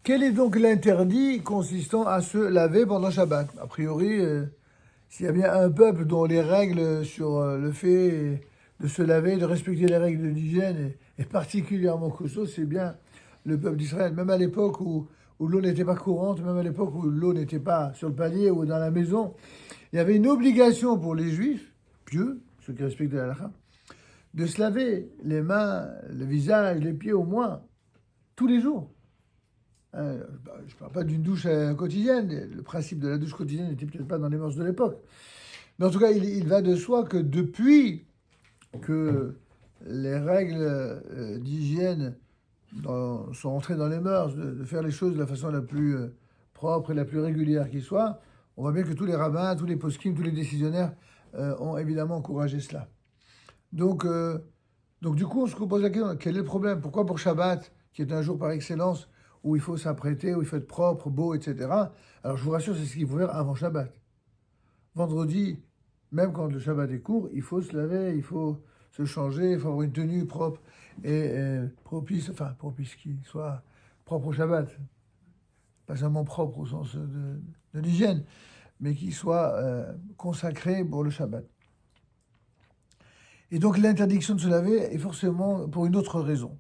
Quel est donc l'interdit consistant à se laver pendant Shabbat? A priori, s'il y a bien un peuple dont les règles sur le fait de se laver, de respecter les règles d'hygiène est particulièrement costaud, c'est bien le peuple d'Israël. Même à l'époque où l'eau n'était pas courante, même à l'époque où l'eau n'était pas sur le palier ou dans la maison, il y avait une obligation pour les Juifs, pieux, ceux qui respectaient la halakha, de se laver les mains, le visage, les pieds au moins, tous les jours. Je ne parle pas d'une douche quotidienne. Le principe de la douche quotidienne n'était peut-être pas dans les mœurs de l'époque. Mais en tout cas, il va de soi que depuis que les règles d'hygiène sont entrées dans les mœurs, de faire les choses de la façon la plus propre et la plus régulière qui soit, on voit bien que tous les rabbins, tous les poskim, tous les décisionnaires ont évidemment encouragé cela. Donc du coup, on se pose la question, quel est le problème? Pourquoi pour Shabbat, qui est un jour par excellence, où il faut s'apprêter, où il faut être propre, beau, etc. Alors je vous rassure, c'est ce qu'il faut faire avant Shabbat. Vendredi, même quand le Shabbat est court, il faut se laver, il faut se changer, il faut avoir une tenue propre et propice qui soit propre au Shabbat. Pas seulement propre au sens de l'hygiène, mais qui soit consacré pour le Shabbat. Et donc l'interdiction de se laver est forcément pour une autre raison.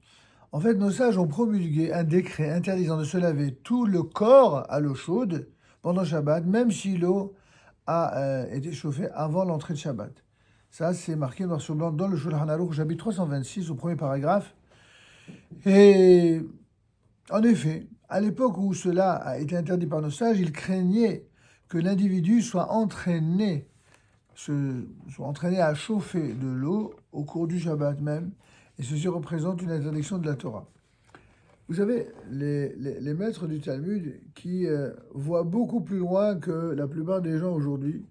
En fait, nos sages ont promulgué un décret interdisant de se laver tout le corps à l'eau chaude pendant Shabbat, même si l'eau a été chauffée avant l'entrée de Shabbat. Ça, c'est marqué noir sur blanc dans le Shulchan Aruch, chapitre 326, au premier paragraphe. Et en effet, à l'époque où cela a été interdit par nos sages, ils craignaient que l'individu soit entraîné à chauffer de l'eau au cours du Shabbat même, et ceci représente une interdiction de la Torah. Vous savez, les maîtres du Talmud qui voient beaucoup plus loin que la plupart des gens aujourd'hui.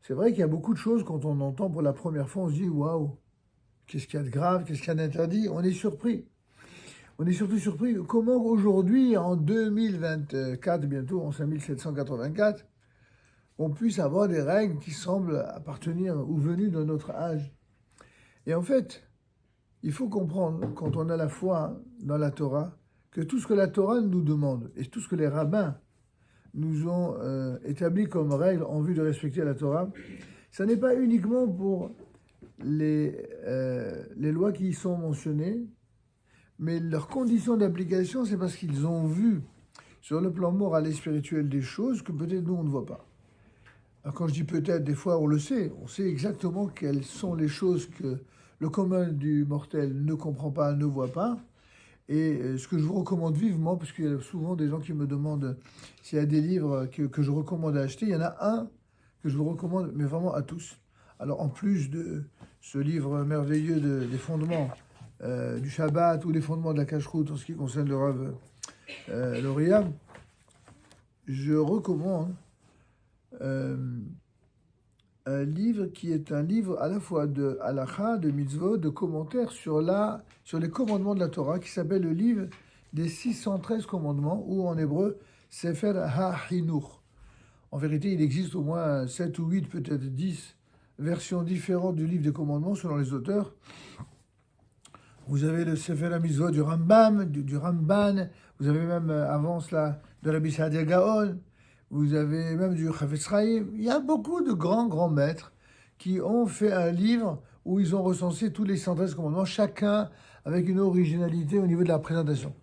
C'est vrai qu'il y a beaucoup de choses, quand on entend pour la première fois, on se dit « Waouh, qu'est-ce qu'il y a de grave, qu'est-ce qu'il y a d'interdit ?» On est surpris. On est surtout surpris comment aujourd'hui, en 2024, bientôt en 5784, on puisse avoir des règles qui semblent appartenir ou venues de notre âge. Et en fait, il faut comprendre, quand on a la foi dans la Torah, que tout ce que la Torah nous demande et tout ce que les rabbins nous ont établi comme règle en vue de respecter la Torah, ça n'est pas uniquement pour les lois qui y sont mentionnées, mais leurs conditions d'application, c'est parce qu'ils ont vu sur le plan moral et spirituel des choses que peut-être nous, on ne voit pas. Alors quand je dis peut-être, des fois, on sait exactement quelles sont les choses que le commun du mortel ne comprend pas, ne voit pas. Et ce que je vous recommande vivement, parce qu'il y a souvent des gens qui me demandent s'il y a des livres que je recommande à acheter, il y en a un que je vous recommande, mais vraiment à tous. Alors en plus de ce livre merveilleux des fondements du Shabbat ou des fondements de la Kashrut en ce qui concerne le Rav Loria, je recommande un livre qui est un livre à la fois de halakha, de mitzvot, de commentaires sur les commandements de la Torah, qui s'appelle le livre des 613 commandements, ou en hébreu, Sefer HaChinuch. En vérité, il existe au moins 7 ou 8, peut-être 10 versions différentes du livre des commandements selon les auteurs. Vous avez le Sefer HaMitzvot du Rambam, du Ramban, vous avez même avant cela de Rabbi Saadia Gaon, vous avez même du Chafetz Chaim. Il y a beaucoup de grands maîtres qui ont fait un livre où ils ont recensé tous les 113 commandements, chacun avec une originalité au niveau de la présentation.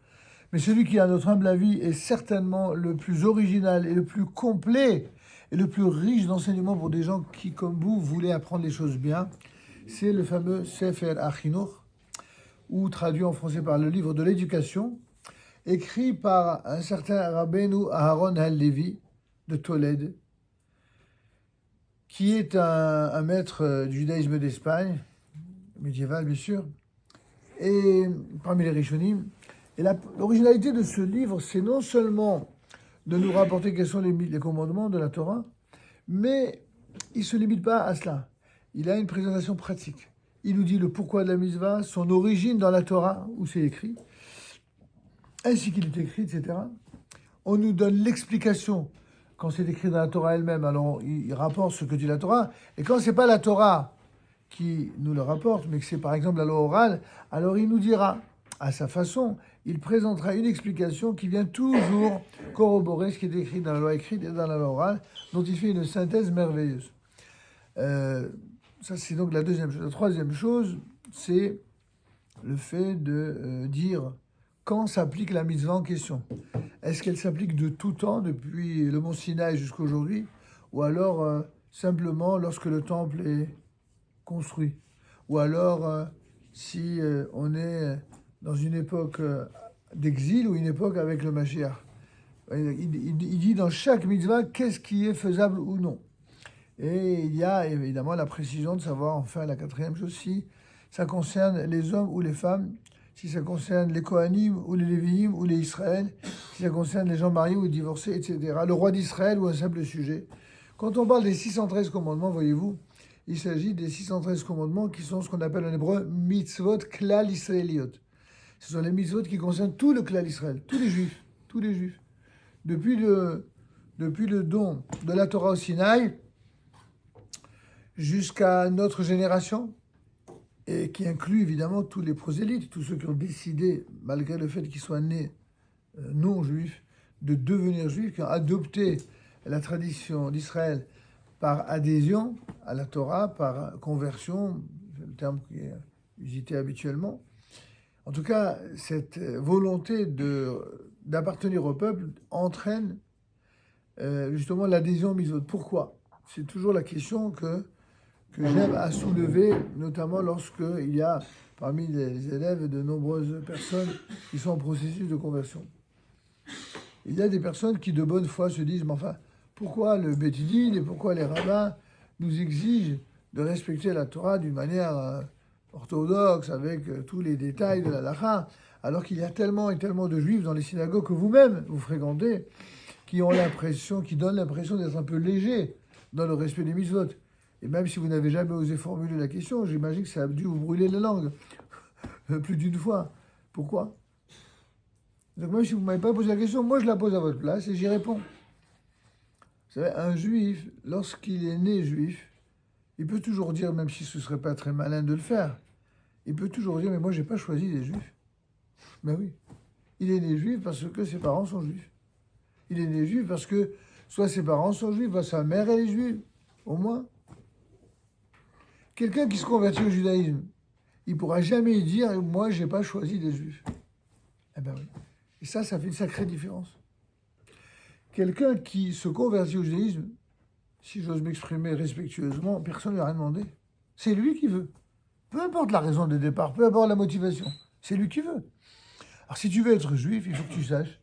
Mais celui qui, à notre humble avis, est certainement le plus original et le plus complet et le plus riche d'enseignements pour des gens qui, comme vous, voulaient apprendre les choses bien, c'est le fameux Sefer HaChinuch, ou traduit en français par le livre de l'éducation, écrit par un certain Rabbeinu Aharon Halevi, de Tolède, qui est un maître du judaïsme d'Espagne, médiéval bien sûr, et parmi les Rishonim. Et l'originalité de ce livre, c'est non seulement de nous rapporter quels sont les commandements de la Torah, mais il ne se limite pas à cela. Il a une présentation pratique. Il nous dit le pourquoi de la mitzvah, son origine dans la Torah, où c'est écrit, ainsi qu'il est écrit, etc. On nous donne l'explication quand c'est écrit dans la Torah elle-même, alors il rapporte ce que dit la Torah. Et quand c'est pas la Torah qui nous le rapporte, mais que c'est par exemple la loi orale, alors il nous dira à sa façon il présentera une explication qui vient toujours corroborer ce qui est écrit dans la loi écrite et dans la loi orale, dont il fait une synthèse merveilleuse. Ça, c'est donc la deuxième chose. La troisième chose, c'est le fait de dire quand s'applique la mitzvah en question. Est-ce qu'elle s'applique de tout temps, depuis le mont Sinaï jusqu'à aujourd'hui, ou alors simplement lorsque le temple est construit, ou alors si on est dans une époque d'exil ou une époque avec le Mashiach. Il dit dans chaque mitzvah qu'est-ce qui est faisable ou non. Et il y a évidemment la précision de savoir, enfin, la quatrième chose, si ça concerne les hommes ou les femmes, si ça concerne les Kohanim ou les Lévi'im ou les Israël, si ça concerne les gens mariés ou divorcés, etc. Le roi d'Israël ou un simple sujet. Quand on parle des 613 commandements, voyez-vous, il s'agit des 613 commandements qui sont ce qu'on appelle en hébreu mitzvot klal israéliot. Ce sont les mitzvot qui concernent tout le klal Israël, tous les juifs, tous les juifs. Depuis le don de la Torah au Sinaï jusqu'à notre génération, et qui inclut évidemment tous les prosélytes, tous ceux qui ont décidé, malgré le fait qu'ils soient nés non-juifs, de devenir juifs, qui ont adopté la tradition d'Israël par adhésion à la Torah, par conversion, c'est le terme qui est usité habituellement. En tout cas, cette volonté d'appartenir au peuple entraîne justement l'adhésion mitzvot. Pourquoi? C'est toujours la question que j'aime à soulever, notamment lorsqu'il y a parmi les élèves de nombreuses personnes qui sont en processus de conversion. Il y a des personnes qui de bonne foi se disent, mais enfin, pourquoi le Beit Din et pourquoi les rabbins nous exigent de respecter la Torah d'une manière orthodoxe, avec tous les détails de la halakha, alors qu'il y a tellement et tellement de juifs dans les synagogues que vous-même vous fréquentez, qui donnent l'impression d'être un peu légers dans le respect des mitzvot. Et même si vous n'avez jamais osé formuler la question, j'imagine que ça a dû vous brûler la langue plus d'une fois. Pourquoi? Donc même si vous ne m'avez pas posé la question, moi je la pose à votre place et j'y réponds. Vous savez, un juif, lorsqu'il est né juif, il peut toujours dire, même si ce ne serait pas très malin de le faire, il peut toujours dire, mais moi je n'ai pas choisi les juifs. Ben oui, il est né juif parce que ses parents sont juifs. Il est né juif parce que soit ses parents sont juifs, soit sa mère elle est juive, au moins. Quelqu'un qui se convertit au judaïsme, il ne pourra jamais dire « moi, je n'ai pas choisi des juifs ». Eh bien oui. Et ça fait une sacrée différence. Quelqu'un qui se convertit au judaïsme, si j'ose m'exprimer respectueusement, personne ne lui a rien demandé. C'est lui qui veut. Peu importe la raison de départ, peu importe la motivation, c'est lui qui veut. Alors si tu veux être juif, il faut que tu saches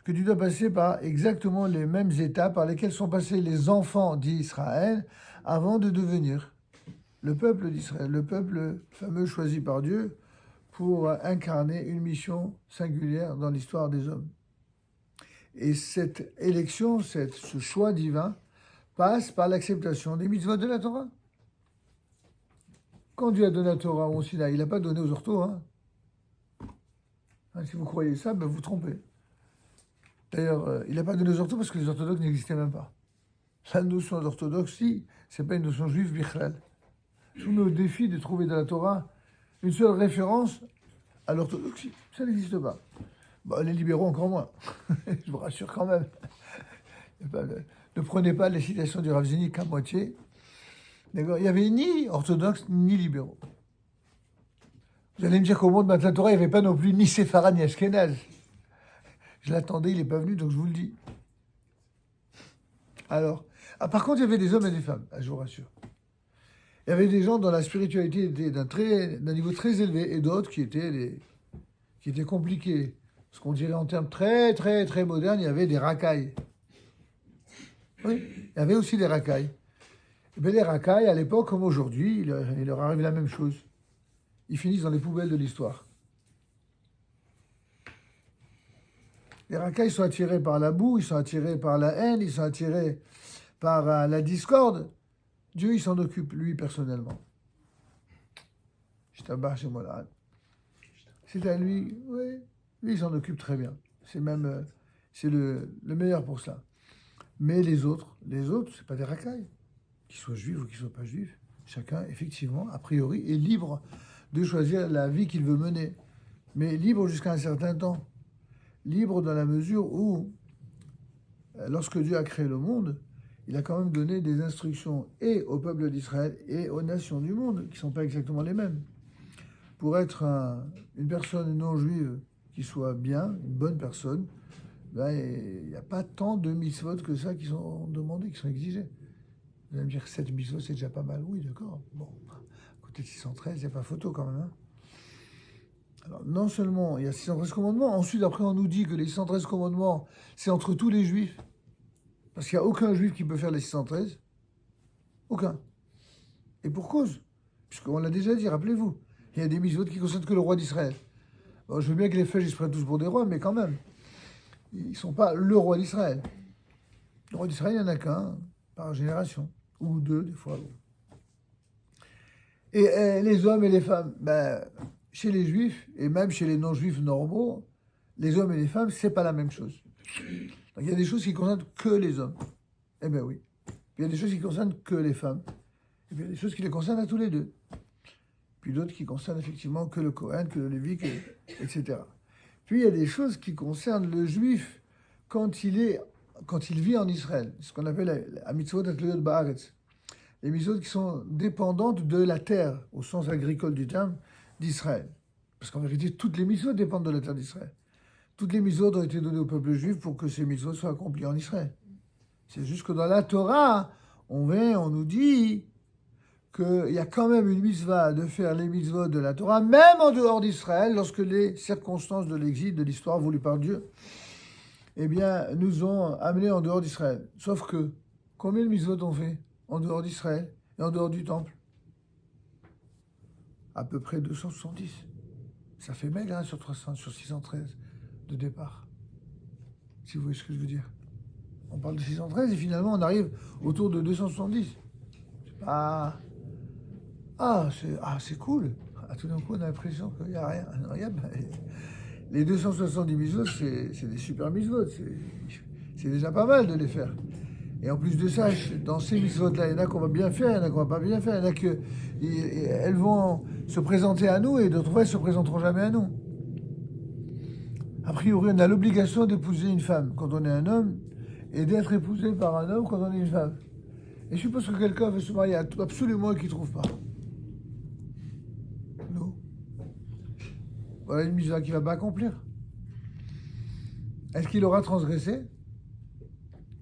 que tu dois passer par exactement les mêmes étapes par lesquelles sont passés les enfants d'Israël avant de devenir le peuple d'Israël, le peuple fameux choisi par Dieu pour incarner une mission singulière dans l'histoire des hommes. Et cette élection, ce choix divin, passe par l'acceptation des mitzvot de la Torah. Quand Dieu a donné la Torah au Sinaï, il n'a pas donné aux orthos. Si vous croyez ça, ben vous vous trompez. D'ailleurs, il n'a pas donné aux orthos parce que les orthodoxes n'existaient même pas. La notion d'orthodoxie, ce n'est pas une notion juive bichlal. Tous nos défis de trouver dans la Torah une seule référence à l'orthodoxie. Ça n'existe pas. Bon, les libéraux encore moins. Je vous rassure quand même. Ne prenez pas les citations du Rav Zini qu'à moitié. D'accord. Il n'y avait ni orthodoxes ni libéraux. Vous allez me dire qu'au monde de la Torah, il n'y avait pas non plus ni séfarad ni ashkénaz. Je l'attendais, il n'est pas venu, donc je vous le dis. Alors, par contre, il y avait des hommes et des femmes, je vous rassure. Il y avait des gens dont la spiritualité était d'un niveau très élevé et d'autres qui étaient compliqués. Ce qu'on dirait en termes très, très, très modernes, il y avait des racailles. Oui, il y avait aussi des racailles. Et bien les racailles, à l'époque comme aujourd'hui, il leur arrive la même chose. Ils finissent dans les poubelles de l'histoire. Les racailles sont attirés par la boue, ils sont attirés par la haine, ils sont attirés par la discorde. Dieu, il s'en occupe, lui, personnellement. C'est à lui, oui. Lui, il s'en occupe très bien. C'est même, c'est le meilleur pour ça. Mais les autres, c'est pas des racailles. Qu'ils soient juifs ou qu'ils soient pas juifs. Chacun, effectivement, a priori, est libre de choisir la vie qu'il veut mener. mais libre jusqu'à un certain temps. Libre dans la mesure où, lorsque Dieu a créé le monde, il a quand même donné des instructions et au peuple d'Israël et aux nations du monde, qui ne sont pas exactement les mêmes. Pour être une personne non juive qui soit bien, une bonne personne, ben, il n'y a pas tant de mitzvot que ça qui sont demandés, qui sont exigés. Vous allez me dire que 7 mitzvot, c'est déjà pas mal. Oui, d'accord. Bon, à côté de 613, il n'y a pas photo quand même. Hein. Alors, non seulement il y a 613 commandements, ensuite, après, on nous dit que les 613 commandements, c'est entre tous les juifs. Parce qu'il n'y a aucun juif qui peut faire les 613. Aucun. Et pour cause. Puisqu'on l'a déjà dit, rappelez-vous. Il y a des mitzvot qui concernent que le roi d'Israël. Bon, je veux bien que les fèches, ils se prennent tous pour des rois, mais quand même. Ils ne sont pas le roi d'Israël. Le roi d'Israël, il n'y en a qu'un par génération. Ou deux, des fois. Et les hommes et les femmes, ben, chez les juifs, et même chez les non-juifs normaux, les hommes et les femmes, c'est pas la même chose. Donc, il y a des choses qui concernent que les hommes. Eh bien oui. Il y a des choses qui concernent que les femmes. Et puis il y a des choses qui les concernent à tous les deux. Puis d'autres qui concernent effectivement que le Kohen, que le Lévite, etc. Puis il y a des choses qui concernent le juif quand il vit en Israël. Ce qu'on appelle la mitzvot atloyot ba'aretz. Les mitzvot qui sont dépendantes de la terre, au sens agricole du terme, d'Israël. Parce qu'en vérité, toutes les mitzvot dépendent de la terre d'Israël. Toutes les mitzvot ont été données au peuple juif pour que ces mitzvot soient accomplies en Israël. C'est juste que dans la Torah, on nous dit qu'il y a quand même une mitzvah de faire les mitzvot de la Torah, même en dehors d'Israël, lorsque les circonstances de l'exil, de l'histoire voulue par Dieu, eh bien, nous ont amenés en dehors d'Israël. Sauf que, combien de mitzvot on fait en dehors d'Israël et en dehors du temple? À peu près 270. Ça fait maigre hein, sur 300, sur 613 de départ. Si vous voyez ce que je veux dire. On parle de 613 et finalement on arrive autour de 270. C'est pas... c'est cool. Tout d'un coup on a l'impression qu'il n'y a rien. Non, les 270 mitzvot, c'est des super mitzvot. C'est déjà pas mal de les faire. Et en plus de ça, dans ces mitzvot-là, il y en a qu'on va bien faire, il y en a qu'on va pas bien faire, il y en a que elles vont se présenter à nous et d'autres fois, elles se présenteront jamais à nous. A priori, on a l'obligation d'épouser une femme quand on est un homme et d'être épousé par un homme quand on est une femme. Et je suppose que quelqu'un veut se marier absolument et qu'il ne trouve pas. Nous. Voilà une mitzvah qu'il ne va pas accomplir. Est-ce qu'il aura transgressé?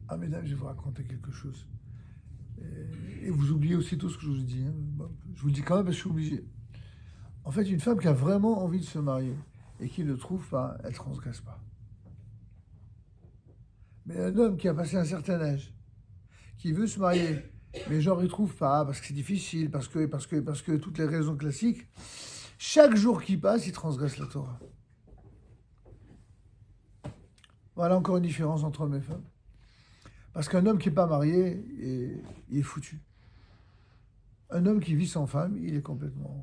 Ah, mesdames, je vais vous raconter quelque chose. Et vous oubliez aussi tout ce que je vous dis. Hein. Bon, je vous le dis quand même parce que je suis obligé. En fait, une femme qui a vraiment envie de se marier et qui ne le trouve pas, elle ne transgresse pas. Mais un homme qui a passé un certain âge, qui veut se marier, mais genre il ne trouve pas, parce que c'est difficile, parce que toutes les raisons classiques, chaque jour qui passe, il transgresse la Torah. Voilà encore une différence entre hommes et femmes. Parce qu'un homme qui n'est pas marié, il est foutu. Un homme qui vit sans femme, il est complètement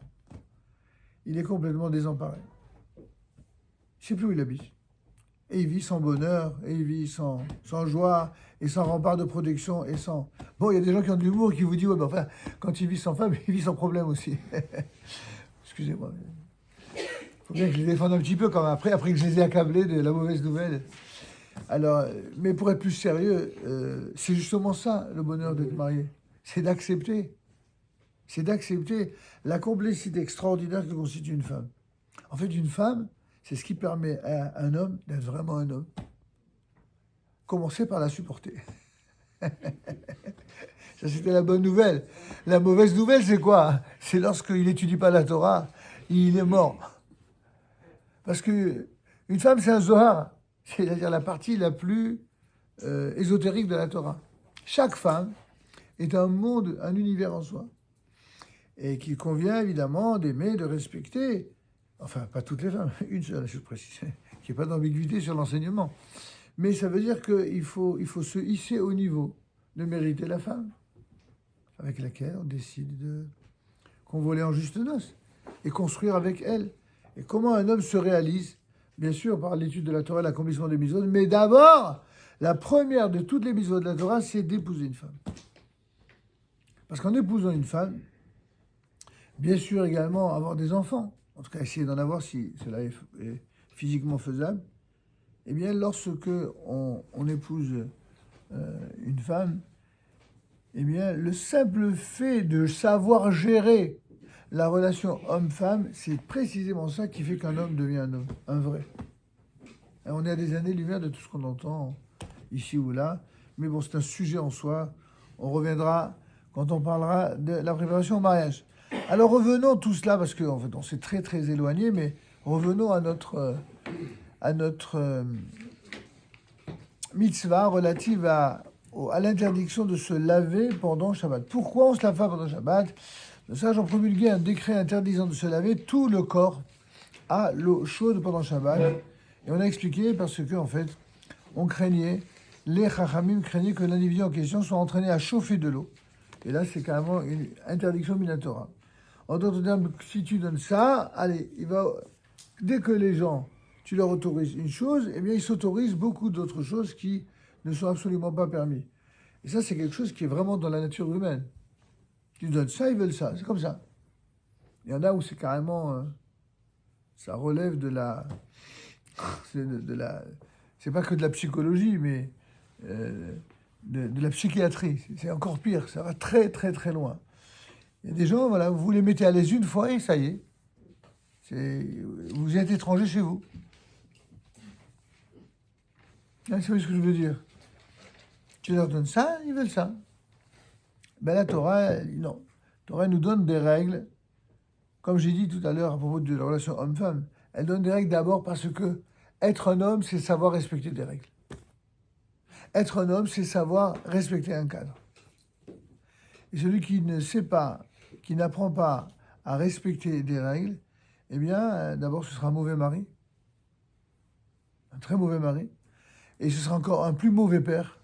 désemparé. Il ne sait plus où il habite. Et il vit sans bonheur, et il vit sans joie, et sans rempart de protection, et sans... Bon, il y a des gens qui ont de l'humour, qui vous disent, ouais, ben enfin, quand il vit sans femme, il vit sans problème aussi. Excusez-moi. Il faut bien que je les défende un petit peu, quand même, après que je les ai accablés de la mauvaise nouvelle. Alors, mais pour être plus sérieux, c'est justement ça, le bonheur d'être marié. C'est d'accepter. C'est d'accepter la complexité extraordinaire que constitue une femme. En fait, une femme, c'est ce qui permet à un homme d'être vraiment un homme. Commencez par la supporter. Ça, c'était la bonne nouvelle. La mauvaise nouvelle, c'est quoi? C'est lorsqu'il n'étudie pas la Torah, il est mort. Parce que une femme, c'est un Zohar. C'est-à-dire la partie la plus ésotérique de la Torah. Chaque femme est un monde, un univers en soi. Et qu'il convient évidemment d'aimer, de respecter. Enfin, pas toutes les femmes, une seule, je précise, qu'il n'y ait pas d'ambiguïté sur l'enseignement. Mais ça veut dire qu'il faut se hisser au niveau de mériter la femme, avec laquelle on décide de convoler en juste noces et construire avec elle. Et comment un homme se réalise? Bien sûr, par l'étude de la Torah, l'accomplissement des mitzvot, mais d'abord, la première de toutes les mitzvot de la Torah, c'est d'épouser une femme. Parce qu'en épousant une femme, bien sûr également avoir des enfants. en tout cas essayer d'en avoir si cela est physiquement faisable, eh bien, lorsque on épouse une femme, eh bien, le simple fait de savoir gérer la relation homme-femme, c'est précisément ça qui fait qu'un homme devient un homme, un vrai. Et on est à des années-lumière de tout ce qu'on entend ici ou là, mais bon, c'est un sujet en soi. On reviendra quand on parlera de la préparation au mariage. Alors revenons tout cela, parce qu'en fait, on s'est très très éloigné, mais revenons à notre mitzvah relative à l'interdiction de se laver pendant Shabbat. Pourquoi on se lave pas pendant Shabbat? Le sage a promulgué un décret interdisant de se laver tout le corps à l'eau chaude pendant Shabbat. Et on a expliqué parce que, en fait, on craignait, les Chachamim craignaient que l'individu en question soit entraîné à chauffer de l'eau. Et là, c'est carrément une interdiction minatora. En d'autres termes, si tu donnes ça, allez, dès que les gens, tu leur autorises une chose, eh bien, ils s'autorisent beaucoup d'autres choses qui ne sont absolument pas permis. Et ça, c'est quelque chose qui est vraiment dans la nature humaine. Tu donnes ça, ils veulent ça. C'est comme ça. Il y en a où c'est carrément... ça relève de la... c'est pas que de la psychologie, mais de la psychiatrie. C'est encore pire. Ça va très, très, très loin. Il y a des gens, voilà, vous les mettez à l'aise une fois et ça y est. Vous êtes étranger chez vous. Vous savez ce que je veux dire? Tu leur donnes ça, ils veulent ça. Ben la Torah, non. La Torah nous donne des règles, comme j'ai dit tout à l'heure à propos de la relation homme-femme. Elle donne des règles d'abord parce que être un homme, c'est savoir respecter des règles. Être un homme, c'est savoir respecter un cadre. Et celui qui ne sait pas, qui n'apprend pas à respecter des règles, eh bien, d'abord, ce sera un mauvais mari. Un très mauvais mari. Et ce sera encore un plus mauvais père.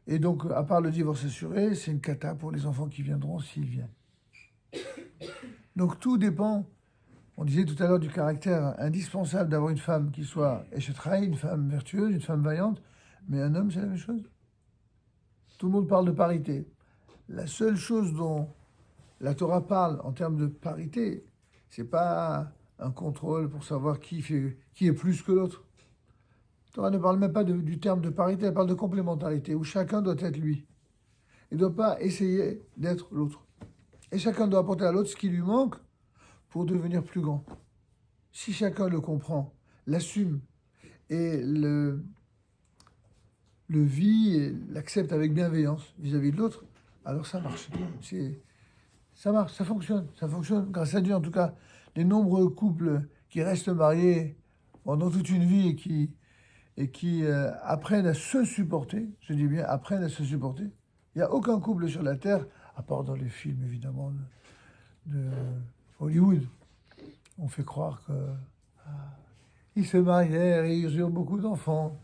Et donc, à part le divorce assuré, c'est une cata pour les enfants qui viendront s'ils viennent. Donc, tout dépend, on disait tout à l'heure, du caractère indispensable d'avoir une femme qui soit échetraï, une femme vertueuse, une femme vaillante. Mais un homme, c'est la même chose. Tout le monde parle de parité. La seule chose dont la Torah parle en termes de parité, c'est pas un contrôle pour savoir qui est plus que l'autre. La Torah ne parle même pas du terme de parité, elle parle de complémentarité, où chacun doit être lui. Il ne doit pas essayer d'être l'autre. Et chacun doit apporter à l'autre ce qui lui manque pour devenir plus grand. Si chacun le comprend, l'assume et le vit et l'accepte avec bienveillance vis-à-vis de l'autre, alors ça marche. Ça marche, ça fonctionne grâce à Dieu en tout cas. Les nombreux couples qui restent mariés pendant toute une vie et qui apprennent à se supporter, je dis bien apprennent à se supporter. Il n'y a aucun couple sur la terre, à part dans les films évidemment de Hollywood, on fait croire qu'ils se marièrent et ils eurent beaucoup d'enfants.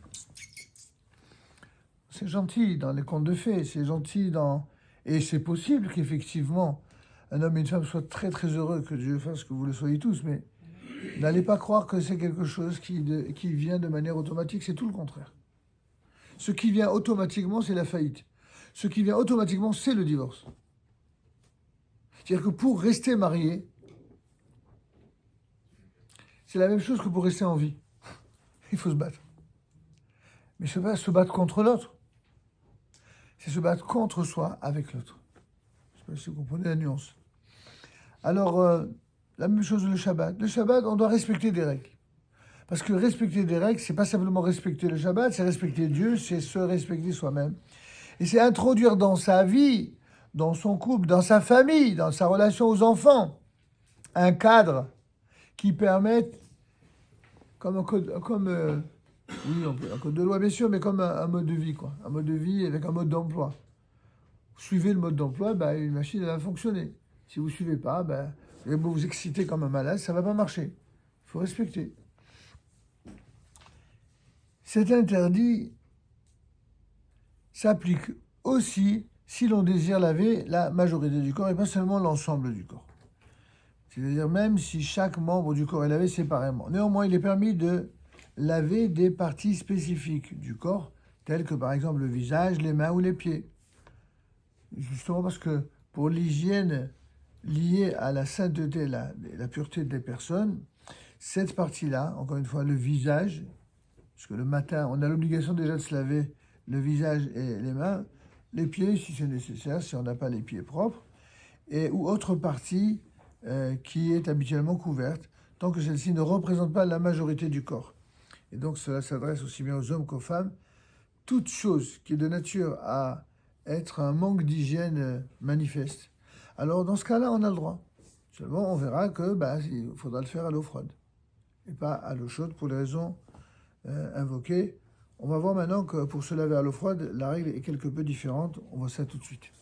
C'est gentil dans les contes de fées, c'est gentil et c'est possible qu'effectivement un homme et une femme soient très très heureux, que Dieu fasse que vous le soyez tous, mais n'allez pas croire que c'est quelque chose qui vient de manière automatique, c'est tout le contraire. Ce qui vient automatiquement, c'est la faillite. Ce qui vient automatiquement, c'est le divorce. C'est-à-dire que pour rester marié, c'est la même chose que pour rester en vie. Il faut se battre. Mais ce n'est pas se battre contre l'autre. C'est se battre contre soi avec l'autre. Je ne sais pas si vous comprenez la nuance. Alors, la même chose le Shabbat. Le Shabbat, on doit respecter des règles. Parce que respecter des règles, c'est pas simplement respecter le Shabbat, c'est respecter Dieu, c'est se respecter soi-même. Et c'est introduire dans sa vie, dans son couple, dans sa famille, dans sa relation aux enfants, un cadre qui permette, comme un code de loi bien sûr, mais comme un mode de vie, quoi. Un mode de vie avec un mode d'emploi. Vous suivez le mode d'emploi, une machine elle va fonctionner. Si vous ne suivez pas, vous vous excitez comme un malade, ça ne va pas marcher. Il faut respecter. Cet interdit s'applique aussi si l'on désire laver la majorité du corps et pas seulement l'ensemble du corps. C'est-à-dire même si chaque membre du corps est lavé séparément. Néanmoins, il est permis de laver des parties spécifiques du corps, telles que par exemple le visage, les mains ou les pieds. Justement parce que pour l'hygiène liée à la sainteté, la pureté des personnes, cette partie-là, encore une fois, le visage, parce que le matin, on a l'obligation déjà de se laver le visage et les mains, les pieds, si c'est nécessaire, si on n'a pas les pieds propres, et ou autre partie qui est habituellement couverte, tant que celle-ci ne représente pas la majorité du corps. Et donc cela s'adresse aussi bien aux hommes qu'aux femmes. Toute chose qui est de nature à être un manque d'hygiène manifeste, alors dans ce cas-là, on a le droit. Seulement, on verra que il faudra le faire à l'eau froide et pas à l'eau chaude pour les raisons invoquées. On va voir maintenant que pour se laver à l'eau froide, la règle est quelque peu différente. On voit ça tout de suite.